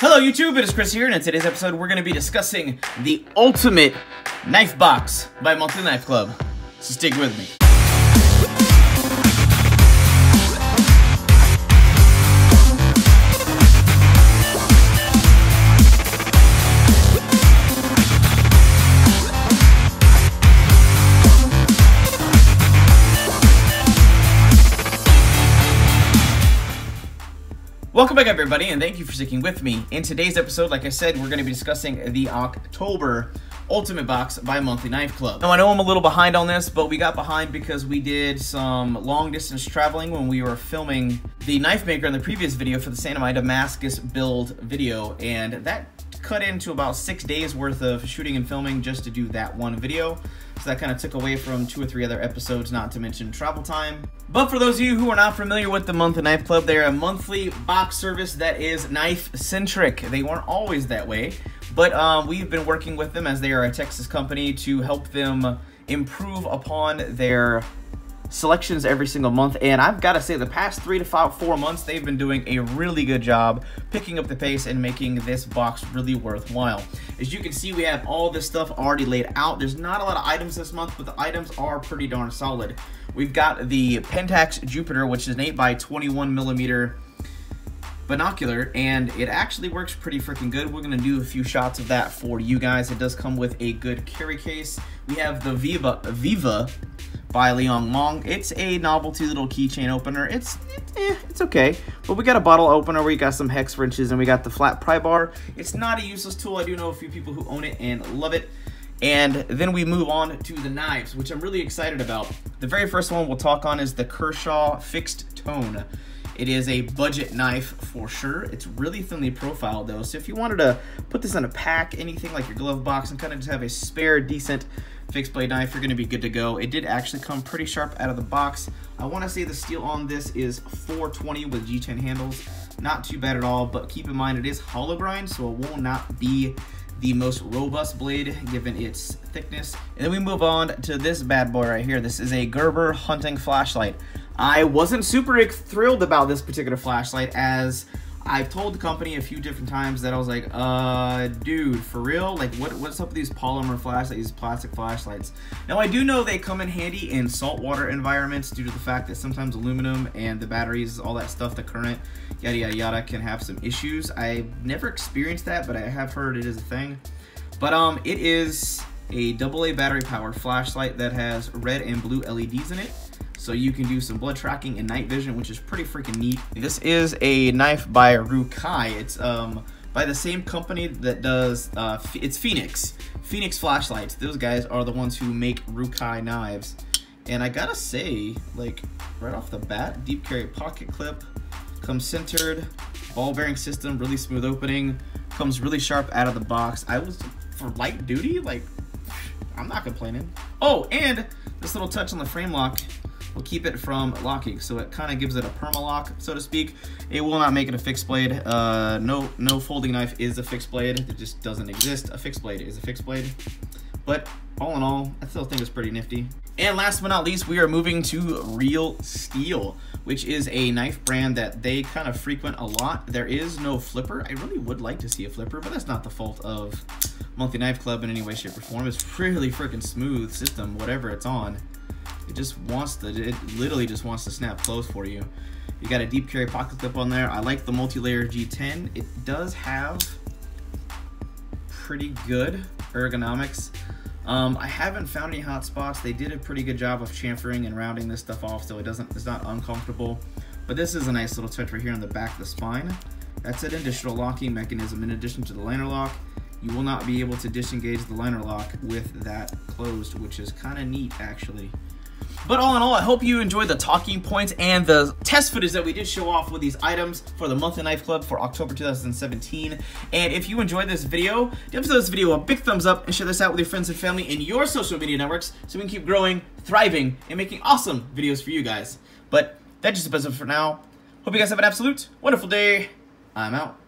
Hello YouTube, it is Chris here, and in today's episode we're going to be discussing the ultimate knife box by Monthly Knife Club. So stick with me. Welcome back everybody, and thank you for sticking with me. In today's episode, like I said, we're going to be discussing the October Ultimate Box by Monthly Knife Club. Now I know I'm a little behind on this, but we got behind because we did some long distance traveling when we were filming the knife maker in the previous video for the Santa Maria Damascus build video, and that cut into about 6 days worth of shooting and filming just to do that one video. So that kind of took away from 2 or 3 other episodes, not to mention travel time. But for those of you who are not familiar with the Monthly Knife Club, they're a monthly box service that is knife-centric. They weren't always that way, but we've been working with them as they are a Texas company to help them improve upon their selections every single month, and I've got to say the past 3 to 4 months they've been doing a really good job picking up the pace and making this box really worthwhile. As you can see, we have all this stuff already laid out. There's not a lot of items this month, but the items are pretty darn solid. We've got the Pentax Jupiter, which is an 8x21mm binocular, and it actually works pretty freaking good. We're gonna do a few shots of that for you guys. It does come with a good carry case. We have the Viva by Liang Mong. It's a novelty little keychain opener. It's okay, but we got a bottle opener, we got some hex wrenches, and we got the flat pry bar. It's not a useless tool. I do know a few people who own it and love it. And then we move on to the knives, which I'm really excited about. The very first one we'll talk on is the Kershaw Fixed Tone. It is a budget knife for sure. It's really thinly profiled though, so if you wanted to put this in a pack, anything like your glove box, and kind of just have a spare decent fixed blade knife, you're gonna be good to go. It did actually come pretty sharp out of the box. I wanna say the steel on this is 420 with G10 handles. Not too bad at all, but keep in mind it is hollow grind, so it will not be the most robust blade given its thickness. And then we move on to this bad boy right here. This is a Gerber hunting flashlight. I wasn't super thrilled about this particular flashlight, as I've told the company a few different times that I was like, dude, for real? Like, what's up with these polymer flashlights, these plastic flashlights? Now, I do know they come in handy in saltwater environments due to the fact that sometimes aluminum and the batteries, all that stuff, the current, yada, yada, yada, can have some issues. I've never experienced that, but I have heard it is a thing. But it is a AA battery powered flashlight that has red and blue LEDs in it. So you can do some blood tracking and night vision, which is pretty freaking neat. This is a knife by Rukai. It's by the same company that does, it's Phoenix Flashlights. Those guys are the ones who make Rukai knives. And I gotta say, like, right off the bat, deep carry pocket clip, comes centered, ball bearing system, really smooth opening, comes really sharp out of the box. For light duty, like, I'm not complaining. Oh, and this little touch on the frame lock will keep it from locking, so it kind of gives it a perma lock, so to speak. It will not make it a fixed blade. No folding knife is a fixed blade. It just doesn't exist. A fixed blade is a fixed blade. But all in all, I still think it's pretty nifty. And last but not least, we are moving to Real Steel, which is a knife brand that they kind of frequent a lot. There is no flipper. I really would like to see a flipper, but that's not the fault of Monthly Knife Club in any way, shape, or form. It's really freaking smooth system, whatever it's on. It literally just wants to snap closed for you. You got a deep carry pocket clip on there. I like the multi-layer G10. It does have pretty good ergonomics. I haven't found any hot spots. They did a pretty good job of chamfering and rounding this stuff off, so it's not uncomfortable. But this is a nice little touch right here on the back of the spine. That's an additional locking mechanism in addition to the liner lock. You will not be able to disengage the liner lock with that closed, which is kind of neat actually. But all in all, I hope you enjoyed the talking points and the test footage that we did show off with these items for the Monthly Knife Club for October 2017. And if you enjoyed this video, give this video a big thumbs up and share this out with your friends and family in your social media networks so we can keep growing, thriving, and making awesome videos for you guys. But that's just a bit for now. Hope you guys have an absolute wonderful day. I'm out.